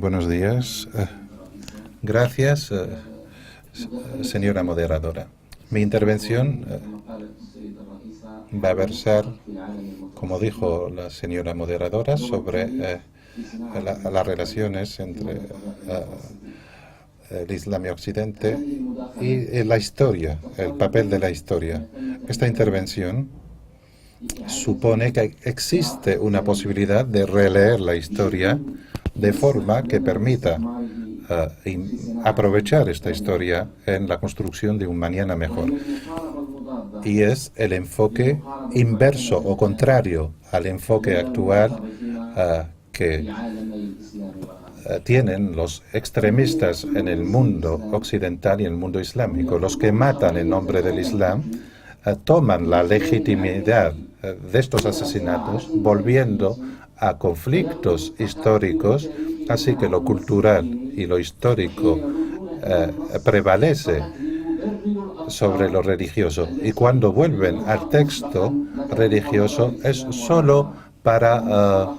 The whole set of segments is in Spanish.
Buenos días. Gracias, señora moderadora. Mi intervención va a versar, como dijo la señora moderadora, sobre las relaciones entre el Islam y Occidente y la historia, el papel de la historia. Esta intervención supone que existe una posibilidad de releer la historia de forma que permita aprovechar esta historia en la construcción de un mañana mejor. Y es el enfoque inverso o contrario al enfoque actual que tienen los extremistas en el mundo occidental y en el mundo islámico. Los que matan en nombre del Islam toman la legitimidad de estos asesinatos, volviendo a conflictos históricos, así que lo cultural y lo histórico prevalece sobre lo religioso. Y cuando vuelven al texto religioso es solo para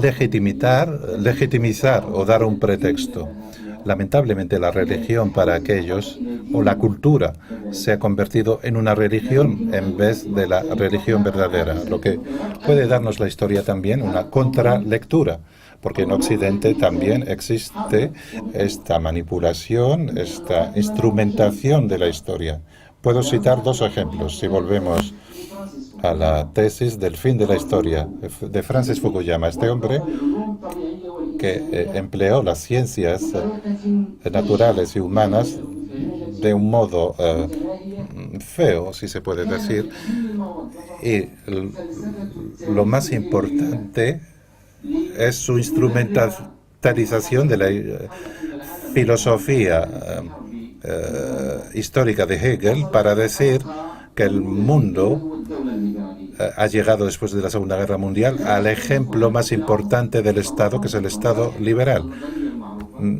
legitimizar o dar un pretexto. Lamentablemente la religión para aquellos, o la cultura, se ha convertido en una religión en vez de la religión verdadera, lo que puede darnos la historia también una contralectura, porque en Occidente también existe esta manipulación, esta instrumentación de la historia. Puedo citar dos ejemplos, si volvemos a la tesis del fin de la historia de Francis Fukuyama. Este hombre que empleó las ciencias naturales y humanas de un modo feo, si se puede decir, y lo más importante es su instrumentalización de la filosofía histórica de Hegel para decir que el mundo ha llegado después de la Segunda Guerra Mundial al ejemplo más importante del Estado, que es el Estado liberal.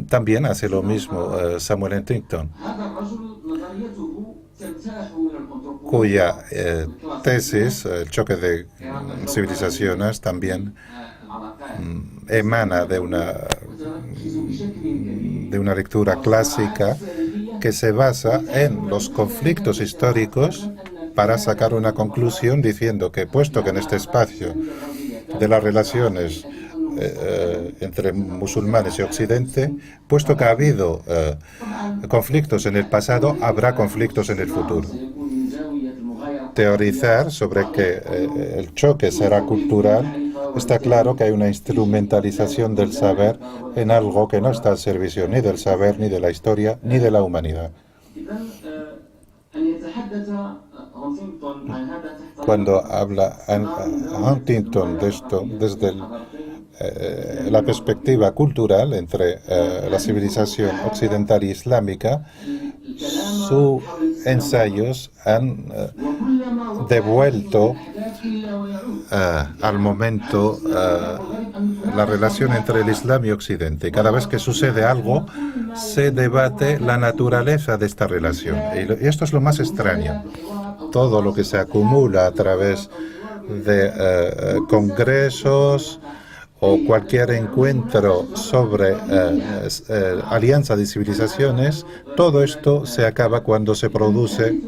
También hace lo mismo Samuel Huntington, cuya tesis, el choque de civilizaciones, también emana de una lectura clásica que se basa en los conflictos históricos para sacar una conclusión diciendo que, puesto que en este espacio de las relaciones entre musulmanes y Occidente, puesto que ha habido conflictos en el pasado, habrá conflictos en el futuro. Teorizar sobre que el choque será cultural, está claro que hay una instrumentalización del saber en algo que no está al servicio ni del saber, ni de la historia, ni de la humanidad. Cuando habla Huntington de esto desde la perspectiva cultural entre la civilización occidental y islámica, sus ensayos han devuelto al momento la relación entre el Islam y Occidente. Cada vez que sucede algo, se debate la naturaleza de esta relación. Y esto es lo más extraño. Todo lo que se acumula a través de congresos o cualquier encuentro sobre alianza de civilizaciones, todo esto se acaba cuando se produce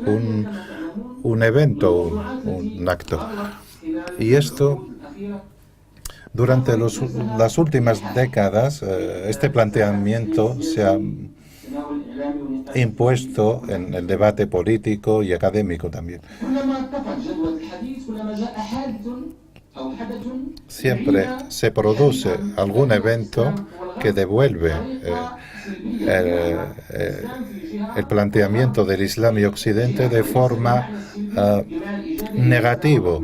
un evento, un acto. Y esto, durante las últimas décadas, este planteamiento se ha impuesto en el debate político y académico también. Siempre se produce algún evento que devuelve el planteamiento del Islam y Occidente de forma negativa.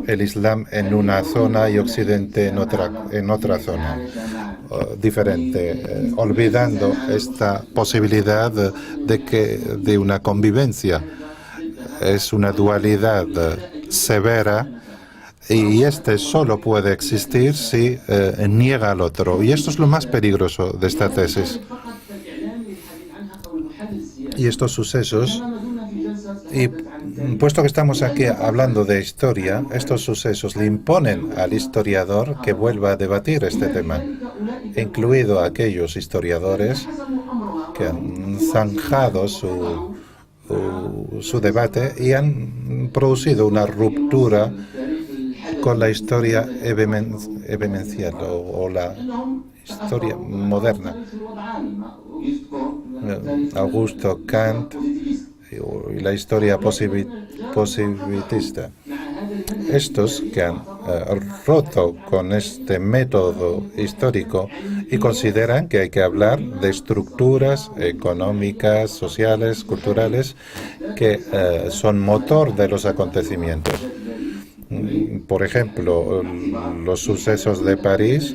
El Islam en una zona y Occidente en otra zona diferente, olvidando esta posibilidad de una convivencia. Es una dualidad severa y este solo puede existir si niega al otro. Y esto es lo más peligroso de esta tesis. Y estos sucesos Y puesto que estamos aquí hablando de historia, estos sucesos le imponen al historiador que vuelva a debatir este tema, incluido aquellos historiadores que han zanjado su debate y han producido una ruptura con la historia evidencial o la historia moderna. Augusto Kant y la historia positivista. Estos que han roto con este método histórico y consideran que hay que hablar de estructuras económicas, sociales, culturales, que son motor de los acontecimientos. Por ejemplo, los sucesos de París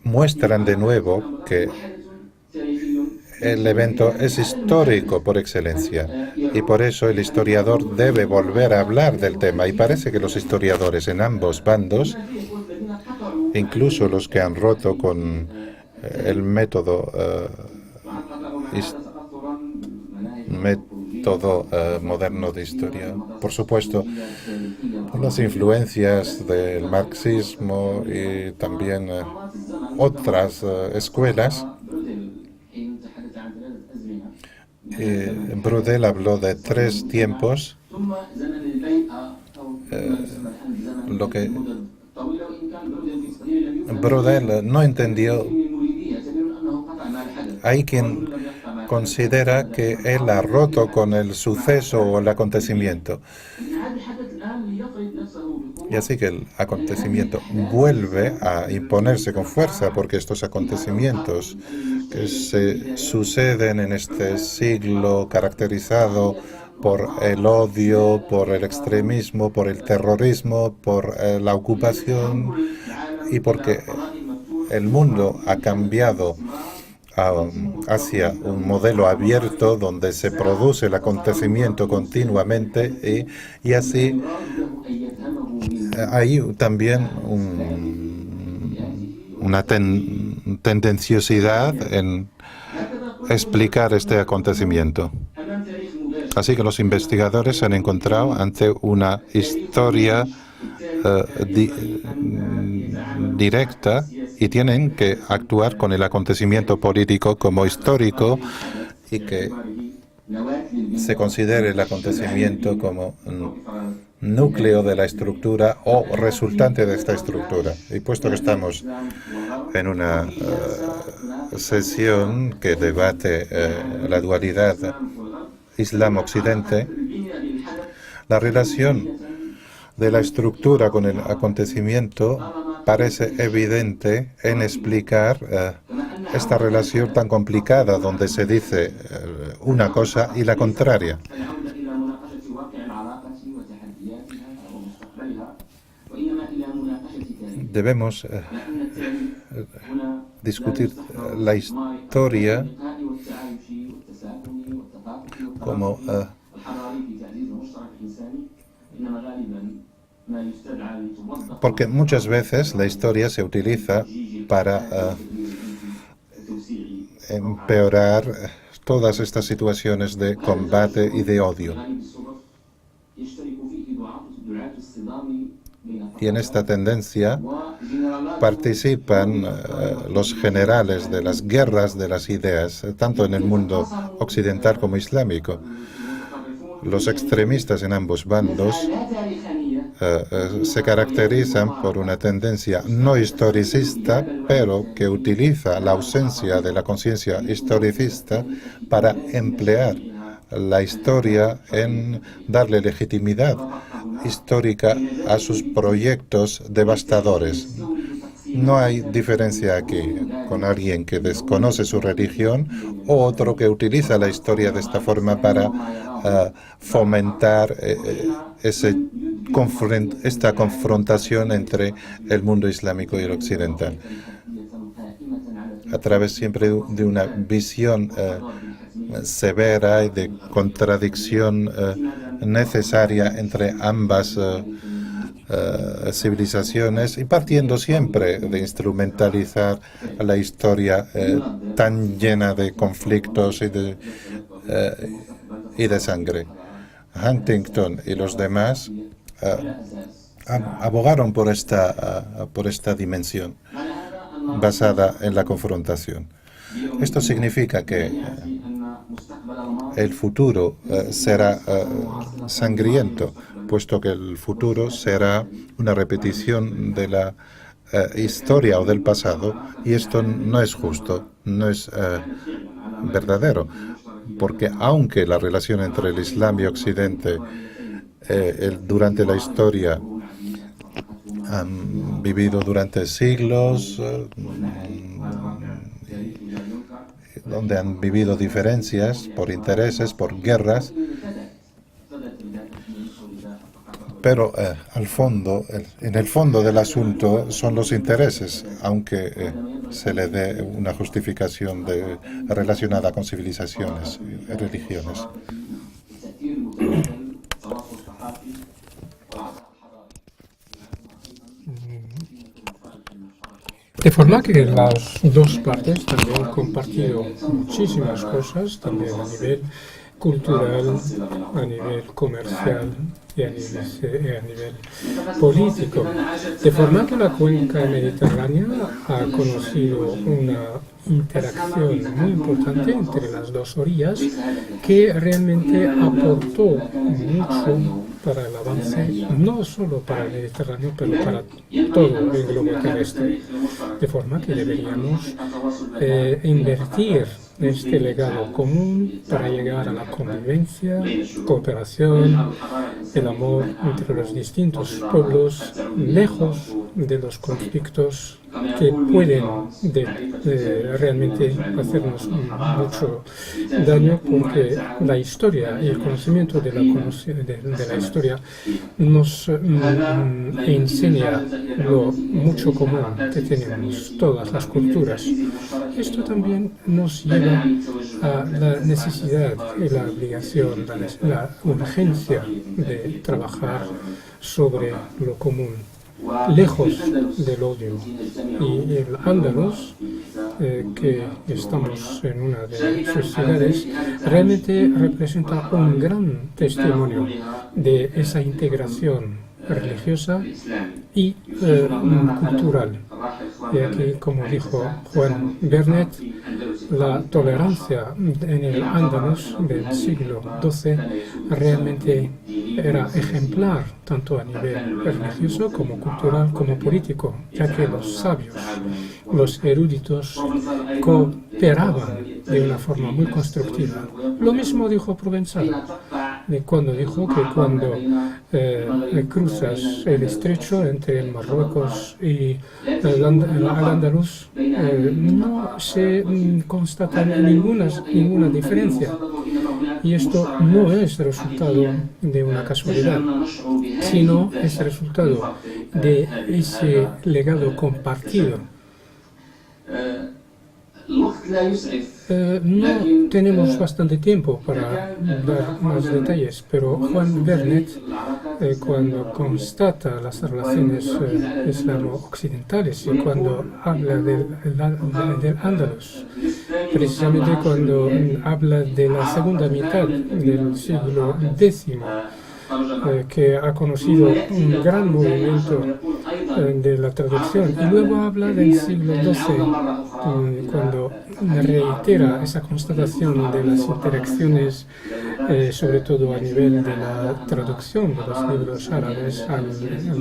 muestran de nuevo que el evento es histórico por excelencia y por eso el historiador debe volver a hablar del tema. Y parece que los historiadores en ambos bandos, incluso los que han roto con el método moderno de historia, por supuesto, por las influencias del marxismo y también otras escuelas. Braudel habló de 3 tiempos, lo que Braudel no entendió. Hay quien considera que él ha roto con el suceso o el acontecimiento. Y así que el acontecimiento vuelve a imponerse con fuerza, porque estos acontecimientos que se suceden en este siglo caracterizado por el odio, por el extremismo, por el terrorismo, por la ocupación, y porque el mundo ha cambiado hacia un modelo abierto donde se produce el acontecimiento continuamente y así hay también una tendenciosidad en explicar este acontecimiento. Así que los investigadores se han encontrado ante una historia directa y tienen que actuar con el acontecimiento político como histórico y que se considere el acontecimiento como núcleo de la estructura o resultante de esta estructura. Y puesto que estamos en una sesión que debate la dualidad Islam-Occidente, la relación de la estructura con el acontecimiento parece evidente en explicar esta relación tan complicada donde se dice una cosa y la contraria. Debemos discutir la historia como porque muchas veces la historia se utiliza para empeorar todas estas situaciones de combate y de odio. Y en esta tendencia participan los generales de las guerras de las ideas, tanto en el mundo occidental como islámico. Los extremistas en ambos bandos se caracterizan por una tendencia no historicista, pero que utiliza la ausencia de la conciencia historicista para emplear la historia en darle legitimidad histórica a sus proyectos devastadores. No hay diferencia aquí con alguien que desconoce su religión o otro que utiliza la historia de esta forma para fomentar esta confrontación entre el mundo islámico y el occidental, a través siempre de una visión severa y de contradicción necesaria entre ambas civilizaciones y partiendo siempre de instrumentalizar la historia tan llena de conflictos y de sangre. Huntington y los demás abogaron por esta dimensión basada en la confrontación. Esto significa que el futuro será sangriento, puesto que el futuro será una repetición de la historia o del pasado, y esto no es justo, no es verdadero, porque aunque la relación entre el Islam y Occidente durante la historia han vivido durante siglos, donde han vivido diferencias por intereses, por guerras, pero en el fondo del asunto son los intereses, aunque se le dé una justificación relacionada con civilizaciones y religiones. De forma que las dos partes también han compartido muchísimas cosas, también a nivel cultural, a nivel comercial y a nivel político. De forma que la cuenca mediterránea ha conocido una interacción muy importante entre las dos orillas que realmente aportó mucho para el avance, no solo para el Mediterráneo, pero para todo el globo terrestre. De forma que deberíamos invertir este legado común para llegar a la convivencia, cooperación, el amor entre los distintos pueblos, lejos de los conflictos que pueden realmente hacernos mucho daño, porque la historia y el conocimiento de la historia nos enseña lo mucho común que tenemos todas las culturas. Esto también nos lleva a la necesidad y la obligación, la urgencia de trabajar sobre lo común, lejos del odio. Y el Andalus, que estamos en una de sus ciudades, realmente representa un gran testimonio de esa integración religiosa y cultural. Y aquí, como dijo Juan Vernet, la tolerancia en el Andalus del siglo XII realmente era ejemplar tanto a nivel religioso como cultural como político, ya que los sabios, los eruditos cooperaban de una forma muy constructiva. Lo mismo dijo Provenzal, cuando dijo que cuando cruzas el estrecho entre Marruecos y el Andalus, no se constata ninguna diferencia. Y esto no es resultado de una casualidad, sino es resultado de ese legado compartido. No tenemos bastante tiempo para dar más detalles, pero Juan Vernet, cuando constata las relaciones islamo-occidentales y cuando habla del Andalus, precisamente cuando habla de la segunda mitad del siglo X, que ha conocido un gran movimiento de la traducción, y luego habla del siglo XII, cuando reitera esa constatación de las interacciones, sobre todo a nivel de la traducción de los libros árabes al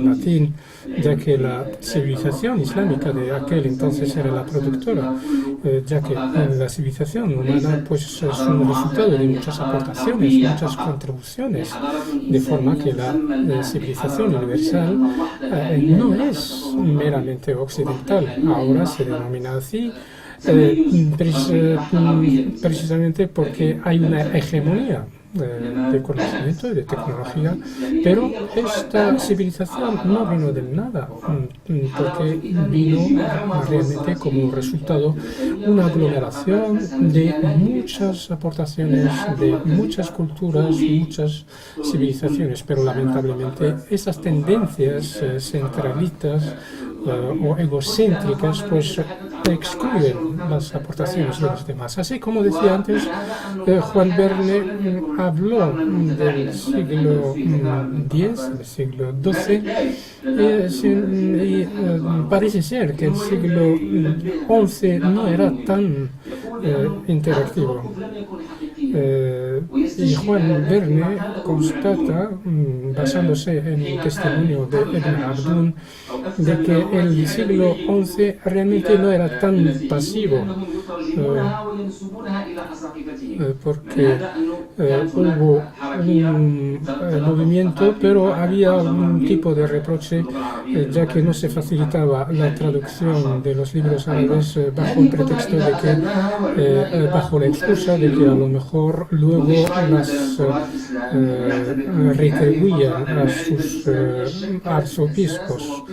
latín, ya que la civilización islámica de aquel entonces era la productora, ya que la civilización humana pues es un resultado de muchas aportaciones, muchas contribuciones, de forma que la civilización universal no es meramente occidental. Ahora se denomina así precisamente porque hay una hegemonía de conocimiento y de tecnología, pero esta civilización no vino del nada, porque vino realmente como un resultado, una aglomeración de muchas aportaciones, de muchas culturas, muchas civilizaciones, pero lamentablemente esas tendencias centralistas o egocéntricas pues excluyen las aportaciones de los demás. Así como decía antes, Juan Verne habló del siglo X, del siglo XII, y parece ser que el siglo XI no era tan interactivo. Y Juan Verne constata, basándose en el testimonio de Ibn Khaldun, de que el siglo XI realmente no era tan pasivo, porque hubo un movimiento, pero había un tipo de reproche, ya que no se facilitaba la traducción de los libros árabes bajo el pretexto de que, bajo la excusa de que a lo mejor luego las retribuían a sus arzobispos.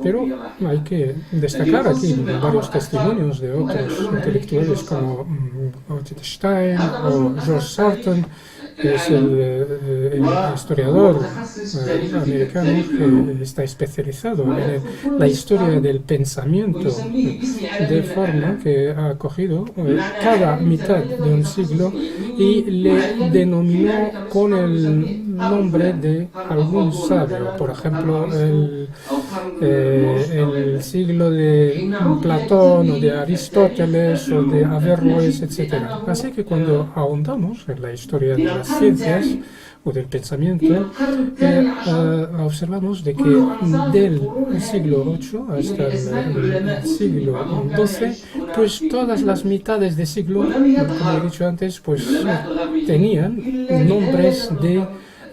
Pero hay que destacar aquí varios testimonios de otros intelectuales como Wittgenstein o George Sarton, que es el historiador americano que está especializado en la historia del pensamiento, de forma que ha cogido cada mitad de un siglo y le denominó con el nombre de algún sabio. Por ejemplo, el siglo de Platón o de Aristóteles o de Averroes, etc. Así que cuando ahondamos en la historia de las ciencias o del pensamiento, observamos de que del siglo VIII hasta el siglo XII, pues todas las mitades de siglo, como he dicho antes, pues tenían nombres de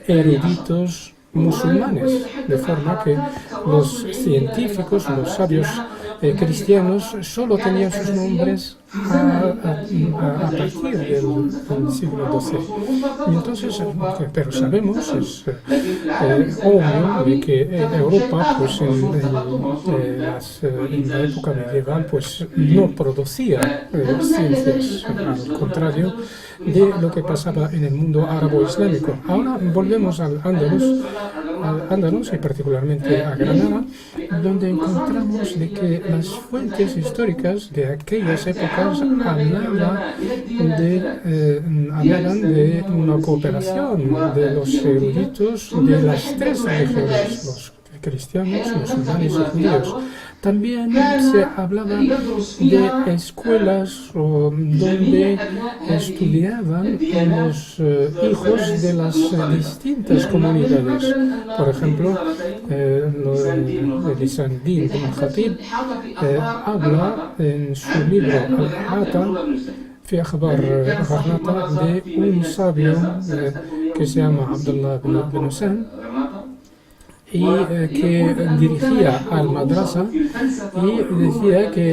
eruditos musulmanes, de forma que los científicos, los sabios cristianos, solo tenían sus nombres a partir del siglo XII. Y entonces, pero sabemos, es obvio de que Europa, pues en la época medieval, pues no producía ciencias, al contrario de lo que pasaba en el mundo árabo-islámico. Ahora volvemos al Andalus y particularmente a Granada, donde encontramos de que las fuentes históricas de aquellas épocas hablaban de una cooperación de los eruditos de las tres religiones, los cristianos, musulmanes y judíos. También se hablaba de escuelas donde estudiaban los hijos de las distintas comunidades. Por ejemplo, Lisan-ud-Din ibn Khatib habla en su libro Al-Hata fi Akhbar Gharnata de un sabio que se llama Abdullah bin Hussein, y que dirigía al madrasa y decía que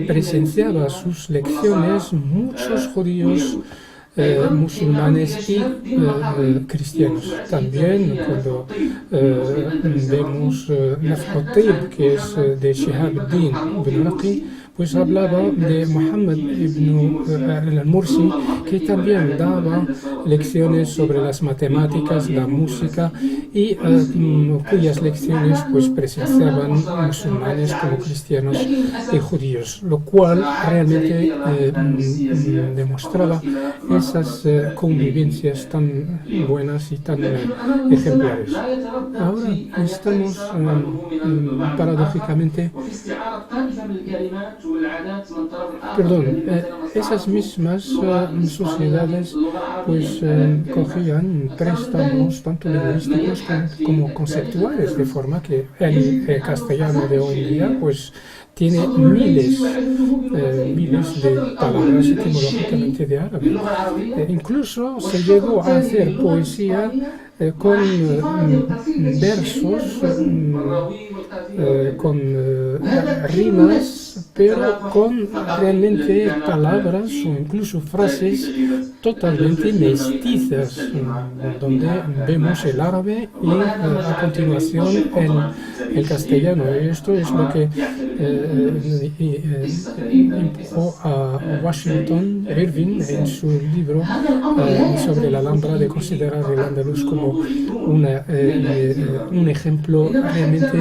presenciaba sus lecciones muchos judíos, musulmanes y cristianos. También cuando vemos Naf'ut-Tayyib, que es de Shihab ad-Din ibn Raqi, pues hablaba de Muhammad ibn al-Mursi, que también daba lecciones sobre las matemáticas, la música, y cuyas lecciones pues presenciaban musulmanes como cristianos y judíos, lo cual realmente demostraba esas convivencias tan buenas y tan ejemplares. Ahora estamos paradójicamente, esas mismas sociedades pues cogían préstamos tanto lingüísticos como conceptuales, de forma que el castellano de hoy en día pues tiene miles de palabras etimológicamente de árabe. Incluso se llegó a hacer poesía con versos, con rimas, pero con realmente palabras o incluso frases totalmente mestizas, donde vemos el árabe y a continuación el castellano. Y esto es lo que empujó a Washington Irving en su libro sobre la Alhambra de considerar el andaluz como un ejemplo realmente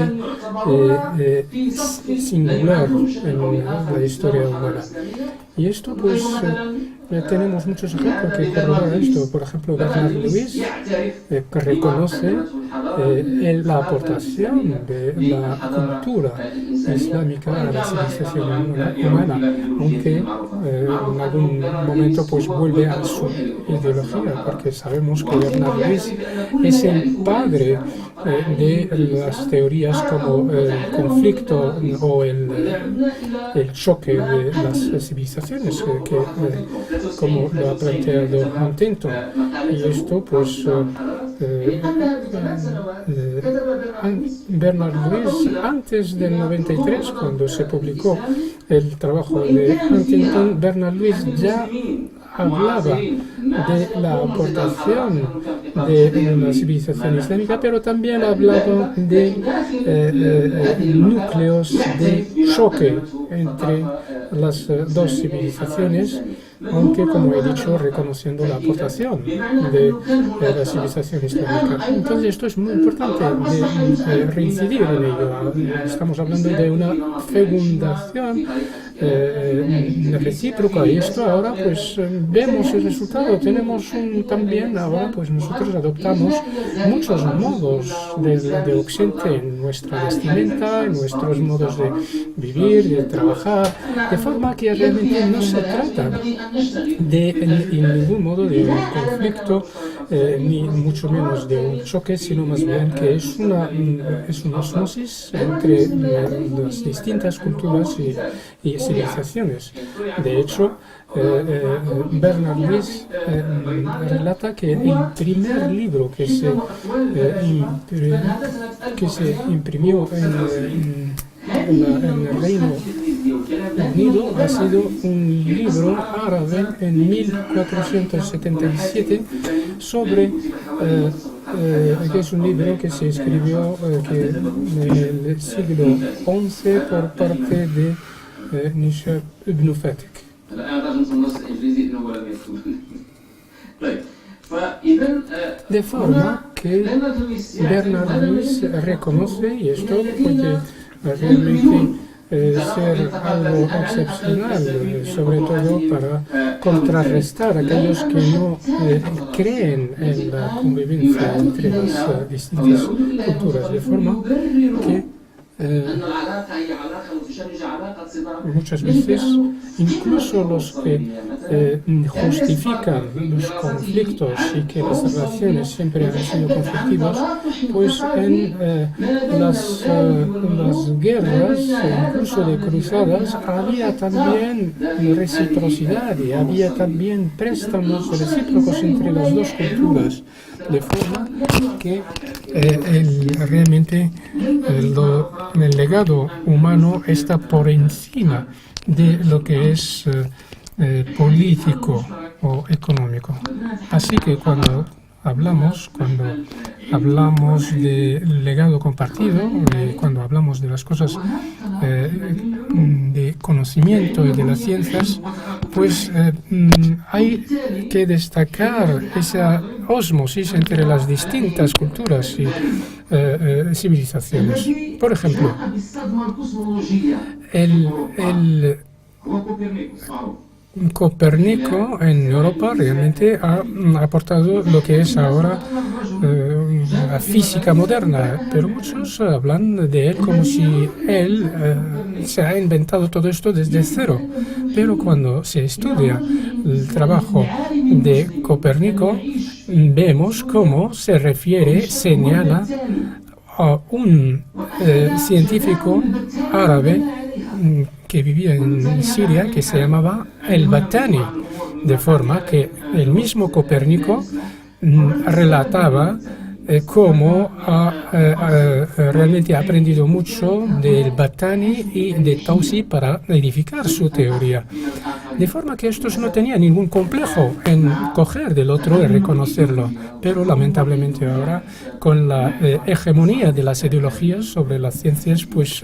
singular en la historia humana. Y esto, pues, tenemos muchos ejemplos que corroboran esto. Por ejemplo, Bernard Lewis, que reconoce la aportación de la cultura islámica a la civilización humana, aunque en algún momento pues vuelve a su ideología, porque sabemos que Bernard Lewis es el padre de las teorías como el conflicto o el choque de las civilizaciones, como lo ha planteado Huntington. Y esto, pues, Bernard Lewis, antes del 93, cuando se publicó el trabajo de Huntington, Bernard Lewis ya hablaba de la aportación de la civilización islámica, pero también hablaba de núcleos de choque entre las dos civilizaciones, aunque, como he dicho, reconociendo la aportación de la civilización islámica. Entonces, esto es muy importante de reincidir en ello. Estamos hablando de una fecundación recíproca, y esto ahora, pues, vemos el resultado. Tenemos también ahora, pues, nosotros adoptamos muchos modos de Occidente en nuestra vestimenta, en nuestros modos de vivir, de trabajar, de forma que realmente no se trata en ningún modo de un conflicto, ni mucho menos de un choque, sino más bien que es una osmosis entre las distintas culturas y civilizaciones. De hecho, Bernard Lewis relata que el primer libro que se imprimió en el Reino Unido ha sido un libro árabe en 1477 sobre que es un libro que se escribió en el siglo XI por parte de Nishar ibn Fatik. De forma que Bernard Lewis reconoce, y esto puede realmente ser algo excepcional, sobre todo para contrarrestar a aquellos que no creen en la convivencia entre las distintas culturas, de forma que muchas veces incluso los que justifican los conflictos y que las relaciones siempre han sido conflictivas, pues en las guerras, incluso de cruzadas, había también reciprocidad y había también préstamos recíprocos entre las dos culturas, de forma que realmente el legado humano está por encima de lo que es político o económico. Así que cuando hablamos de legado compartido, cuando hablamos de las cosas de conocimiento y de las ciencias, pues hay que destacar esa ósmosis entre las distintas culturas y civilizaciones. Por ejemplo, el Copérnico en Europa realmente ha aportado lo que es ahora la física moderna, pero muchos hablan de él como si él se ha inventado todo esto desde cero. Pero cuando se estudia el trabajo de Copérnico, vemos cómo se refiere, señala a un científico árabe que vivía en Siria, que se llamaba el-Battani, de forma que el mismo Copérnico relataba cómo realmente ha aprendido mucho del Battani y de Tausi para edificar su teoría. De forma que estos no tenían ningún complejo en coger del otro y reconocerlo. Pero lamentablemente ahora, con la hegemonía de las ideologías sobre las ciencias, pues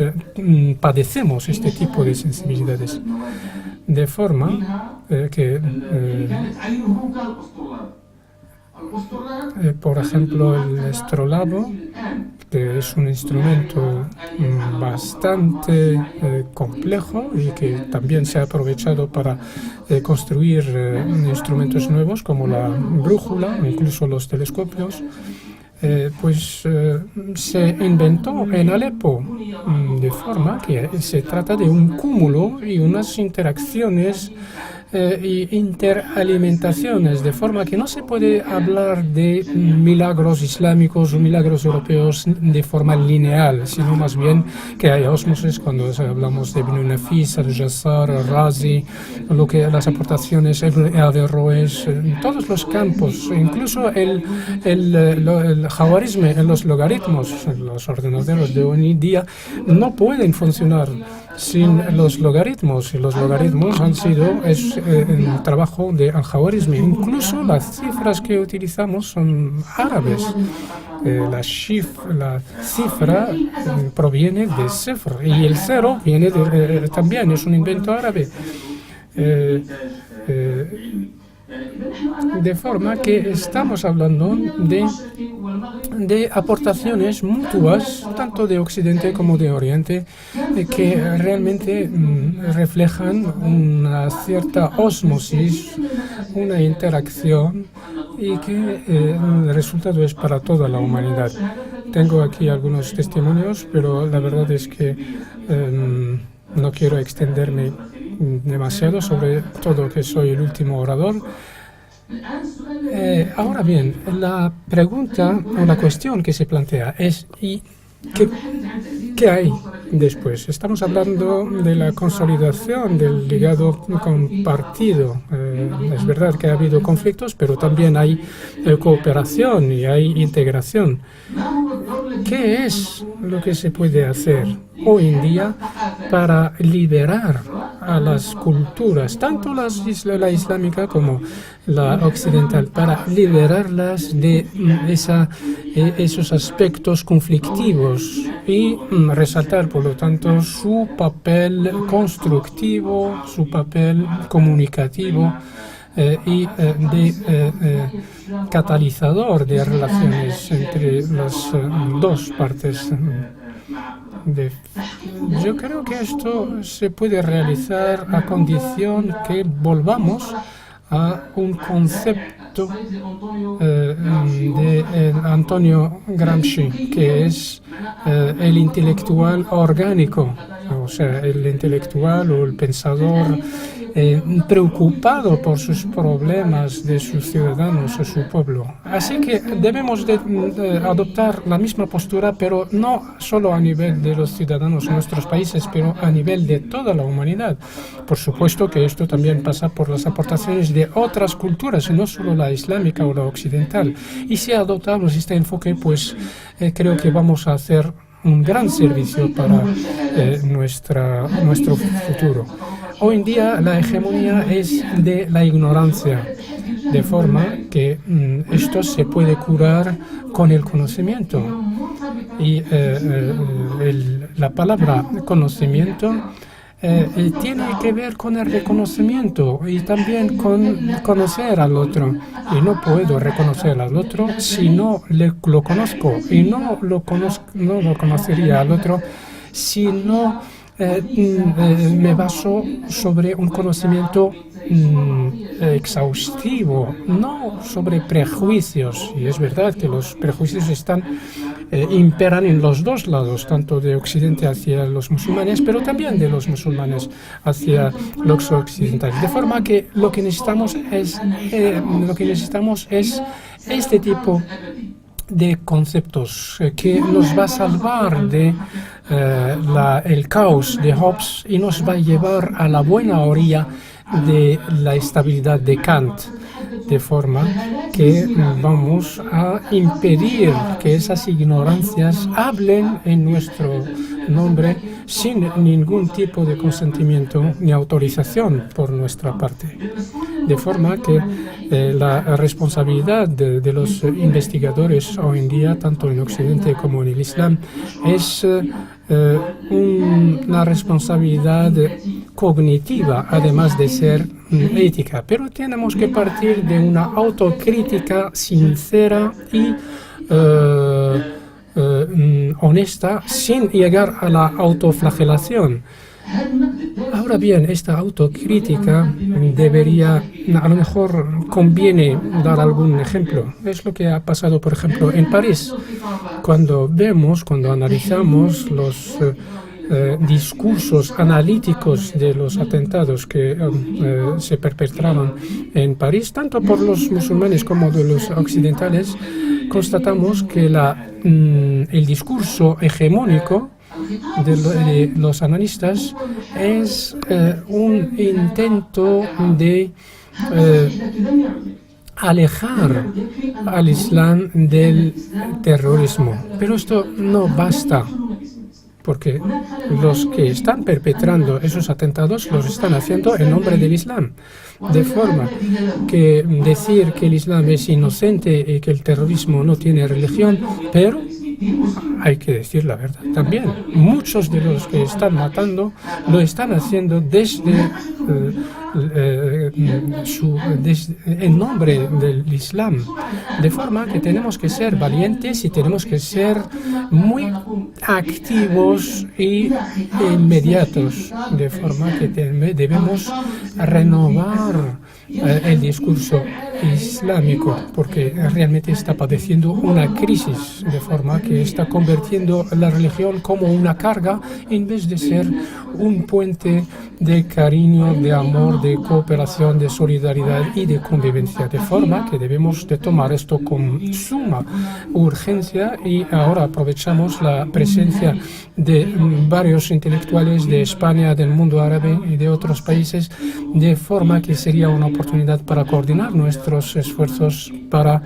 padecemos este tipo de sensibilidades. De forma que por ejemplo, el estrolado, que es un instrumento bastante complejo y que también se ha aprovechado para construir instrumentos nuevos como la brújula, incluso los telescopios, se inventó en Alepo, de forma que se trata de un cúmulo y unas interacciones y interalimentaciones, de forma que no se puede hablar de milagros islámicos o milagros europeos de forma lineal, sino más bien que hay ósmosis cuando hablamos de Ibn Nafis, Al-Jassar, Al-Razi, las aportaciones de Averroes, en todos los campos, incluso el jawarismo en los logaritmos, los ordenadores de hoy en día no pueden funcionar sin los logaritmos, y los logaritmos han sido el trabajo de al-Jawarizmi. Incluso las cifras que utilizamos son árabes. La cifra proviene de Sefr y el cero viene también, es un invento árabe. De forma que estamos hablando de aportaciones mutuas, tanto de Occidente como de Oriente, que realmente reflejan una cierta ósmosis, una interacción, y que el resultado es para toda la humanidad. Tengo aquí algunos testimonios, pero la verdad es que no quiero extenderme demasiado, sobre todo que soy el último orador. Ahora bien, la pregunta o la cuestión que se plantea es ¿y qué hay después? Estamos hablando de la consolidación del legado compartido. Es verdad que ha habido conflictos, pero también hay cooperación y hay integración. ¿Qué es lo que se puede hacer hoy en día para liberar a las culturas, tanto la islámica como la occidental, para liberarlas de esos aspectos conflictivos y resaltar, por lo tanto, su papel constructivo, su papel comunicativo y de catalizador de relaciones entre las dos partes? Yo creo que esto se puede realizar a condición que volvamos a un concepto de Antonio Gramsci, que es el intelectual orgánico, o sea, el intelectual o el pensador preocupado por sus problemas de sus ciudadanos o su pueblo. Así que debemos de adoptar la misma postura, pero no solo a nivel de los ciudadanos de nuestros países, pero a nivel de toda la humanidad. Por supuesto que esto también pasa por las aportaciones de otras culturas, no solo la islámica o la occidental. Y si adoptamos este enfoque, pues creo que vamos a hacer un gran servicio para nuestro futuro. Hoy en día la hegemonía es de la ignorancia, de forma que esto se puede curar con el conocimiento. Y la palabra conocimiento tiene que ver con el reconocimiento y también con conocer al otro. Y no puedo reconocer al otro si no lo conozco, y no lo conocería al otro si no me baso sobre un conocimiento exhaustivo, no sobre prejuicios. Y es verdad que los prejuicios imperan en los dos lados, tanto de Occidente hacia los musulmanes, pero también de los musulmanes hacia los occidentales. De forma que lo que necesitamos es este tipo de conceptos que nos va a salvar de el caos de Hobbes y nos va a llevar a la buena orilla de la estabilidad de Kant. de forma que vamos a impedir que esas ignorancias hablen en nuestro nombre sin ningún tipo de consentimiento ni autorización por nuestra parte. De forma que la responsabilidad de los investigadores hoy en día, tanto en Occidente como en el Islam, es una responsabilidad cognitiva, además de ser ética. Pero tenemos que partir de una autocrítica sincera y honesta, sin llegar a la autoflagelación. Ahora bien, esta autocrítica debería, a lo mejor conviene dar algún ejemplo. Es lo que ha pasado, por ejemplo, en París. Cuando analizamos los discursos analíticos de los atentados que se perpetraron en París, tanto por los musulmanes como de los occidentales, constatamos que el discurso hegemónico de los analistas es un intento de alejar al Islam del terrorismo. Pero esto no basta, porque los que están perpetrando esos atentados los están haciendo en nombre del Islam. De forma que decir que el Islam es inocente y que el terrorismo no tiene religión, pero hay que decir la verdad también. Muchos de los que están matando lo están haciendo en nombre del Islam. De forma que tenemos que ser valientes y tenemos que ser muy activos y inmediatos. De forma que debemos renovar el discurso islámico, porque realmente está padeciendo una crisis, de forma que está convirtiendo la religión como una carga en vez de ser un puente de cariño, de amor, de cooperación, de solidaridad y de convivencia. De forma que debemos de tomar esto con suma urgencia, y ahora aprovechamos la presencia de varios intelectuales de España, del mundo árabe y de otros países, de forma que sería una oportunidad para coordinar nuestros esfuerzos para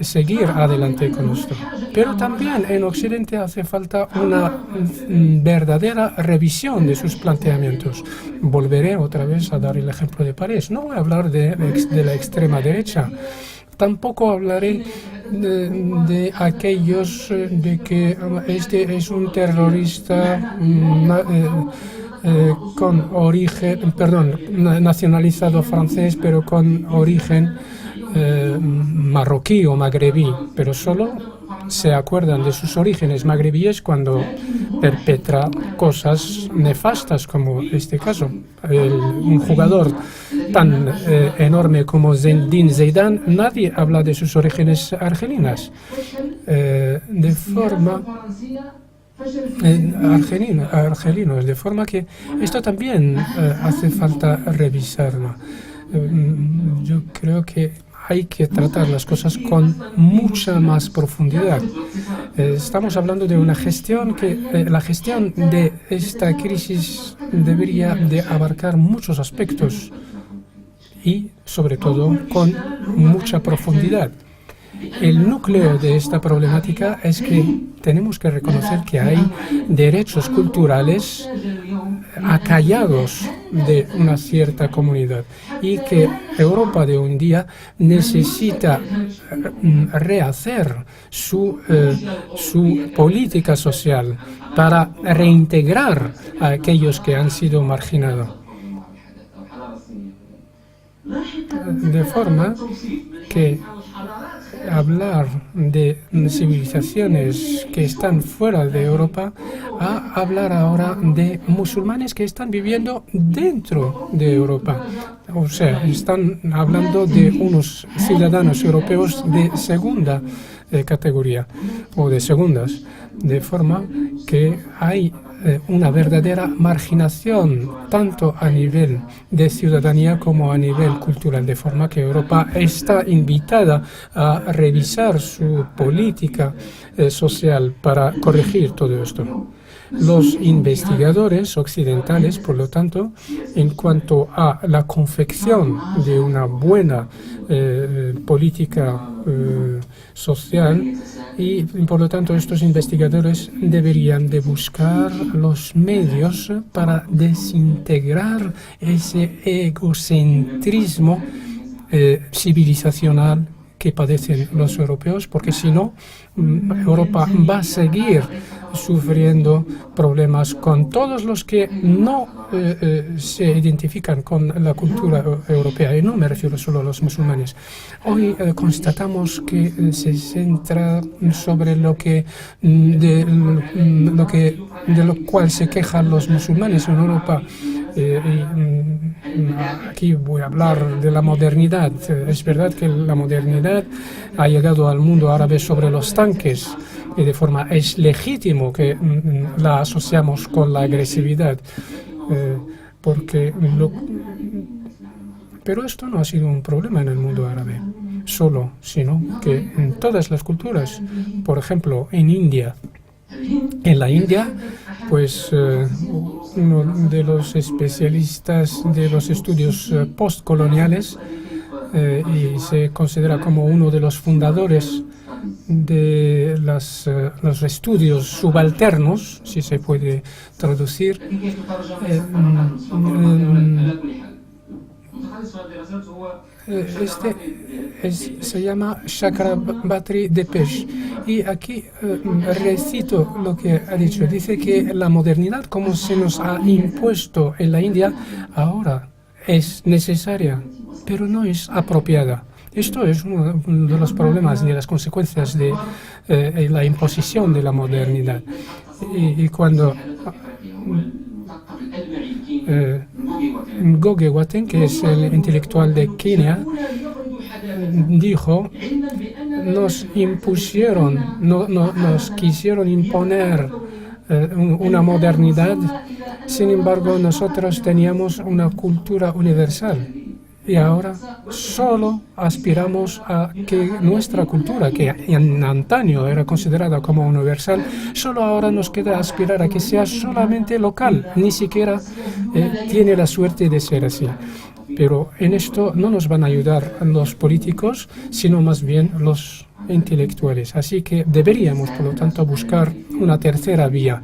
seguir adelante con esto. Pero también en Occidente hace falta una verdadera revisión de sus planteamientos. Volveré otra vez a dar el ejemplo de París. No voy a hablar de la extrema derecha. Tampoco hablaré de aquellos de que este es un terrorista con origen, nacionalizado francés, pero con origen marroquí o magrebí, pero solo se acuerdan de sus orígenes magrebíes cuando perpetra cosas nefastas, como este caso. Un jugador tan enorme como Zinedine Zidane, nadie habla de sus orígenes argelinas. De forma que esto también hace falta revisarlo. Yo creo que hay que tratar las cosas con mucha más profundidad. Estamos hablando de una gestión la gestión de esta crisis debería de abarcar muchos aspectos y, sobre todo, con mucha profundidad. El núcleo de esta problemática es que tenemos que reconocer que hay derechos culturales acallados de una cierta comunidad y que Europa de hoy en día necesita rehacer su política social para reintegrar a aquellos que han sido marginados. De forma que hablar de civilizaciones que están fuera de Europa a hablar ahora de musulmanes que están viviendo dentro de Europa. O sea, están hablando de unos ciudadanos europeos de segunda categoría o de segundas, de forma que hay una verdadera marginación, tanto a nivel de ciudadanía como a nivel cultural, de forma que Europa está invitada a revisar su política social para corregir todo esto. Los investigadores occidentales, por lo tanto, en cuanto a la confección de una buena política social, y por lo tanto estos investigadores deberían de buscar los medios para desintegrar ese egocentrismo civilizacional que padecen los europeos, porque si no, Europa va a seguir sufriendo problemas con todos los que no se identifican con la cultura europea, y no me refiero solo a los musulmanes. Hoy constatamos que se centra sobre de lo cual se quejan los musulmanes en Europa. Aquí voy a hablar de la modernidad. Es verdad que la modernidad ha llegado al mundo árabe sobre los tanques, y de forma es legítimo que la asociamos con la agresividad, pero esto no ha sido un problema en el mundo árabe solo, sino que en todas las culturas. Por ejemplo, en la India, pues uno de los especialistas de los estudios postcoloniales, y se considera como uno de los fundadores de los estudios subalternos, si se puede traducir, se llama Chakrabarti Depeche. Y aquí recito lo que ha dicho. Dice que la modernidad, como se nos ha impuesto en la India, ahora es necesaria, pero no es apropiada. Esto es uno de los problemas y de las consecuencias de la imposición de la modernidad. Y cuando Ngugi wa Thiong'o, que es el intelectual de Kenia, dijo: nos quisieron imponer una modernidad, sin embargo nosotros teníamos una cultura universal. Y ahora solo aspiramos a que nuestra cultura, que en antaño era considerada como universal, solo ahora nos queda aspirar a que sea solamente local. Ni siquiera tiene la suerte de ser así. Pero en esto no nos van a ayudar los políticos, sino más bien los intelectuales. Así que deberíamos, por lo tanto, buscar una tercera vía.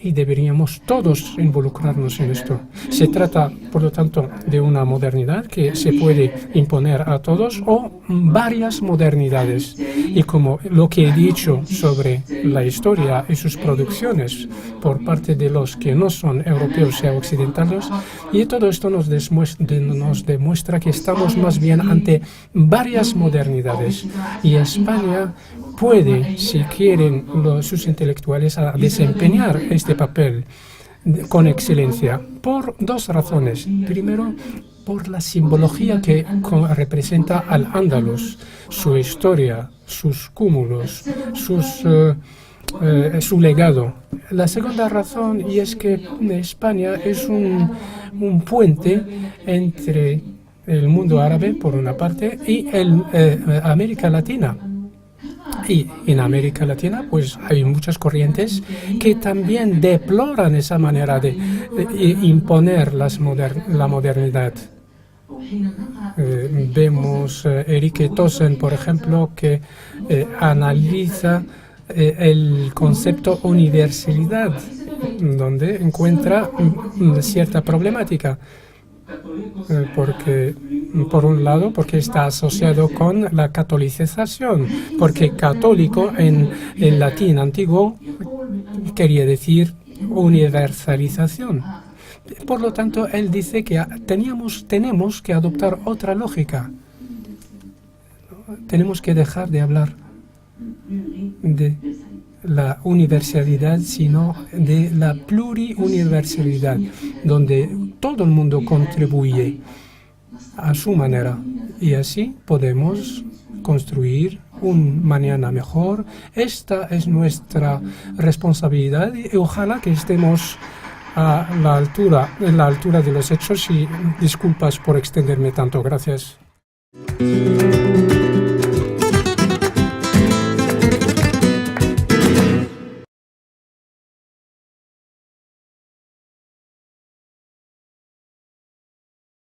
Y deberíamos todos involucrarnos en esto. Se trata, por lo tanto, de una modernidad que se puede imponer a todos, o varias modernidades. Y como lo que he dicho sobre la historia y sus producciones por parte de los que no son europeos y occidentales, y todo esto nos demuestra que estamos más bien ante varias modernidades. Y España puede, si quieren sus intelectuales, a desempeñar este papel con excelencia, por dos razones. Primero, por la simbología que representa al Andalus, su historia, sus cúmulos, su legado. La segunda razón, y es que España es un puente entre el mundo árabe, por una parte, y América Latina. Y en América Latina pues hay muchas corrientes que también deploran esa manera de imponer la modernidad. Vemos Eric Tossen, por ejemplo, que analiza el concepto universalidad, donde encuentra cierta problemática. Porque, por un lado, porque está asociado con la catolicización, porque católico en latín antiguo quería decir universalización. Por lo tanto, él dice que tenemos que adoptar otra lógica. Tenemos que dejar de hablar de la universalidad, sino de la pluriuniversalidad, donde todo el mundo contribuye a su manera, y así podemos construir un mañana mejor. Esta es nuestra responsabilidad y ojalá que estemos en la altura de los hechos y disculpas por extenderme tanto. Gracias.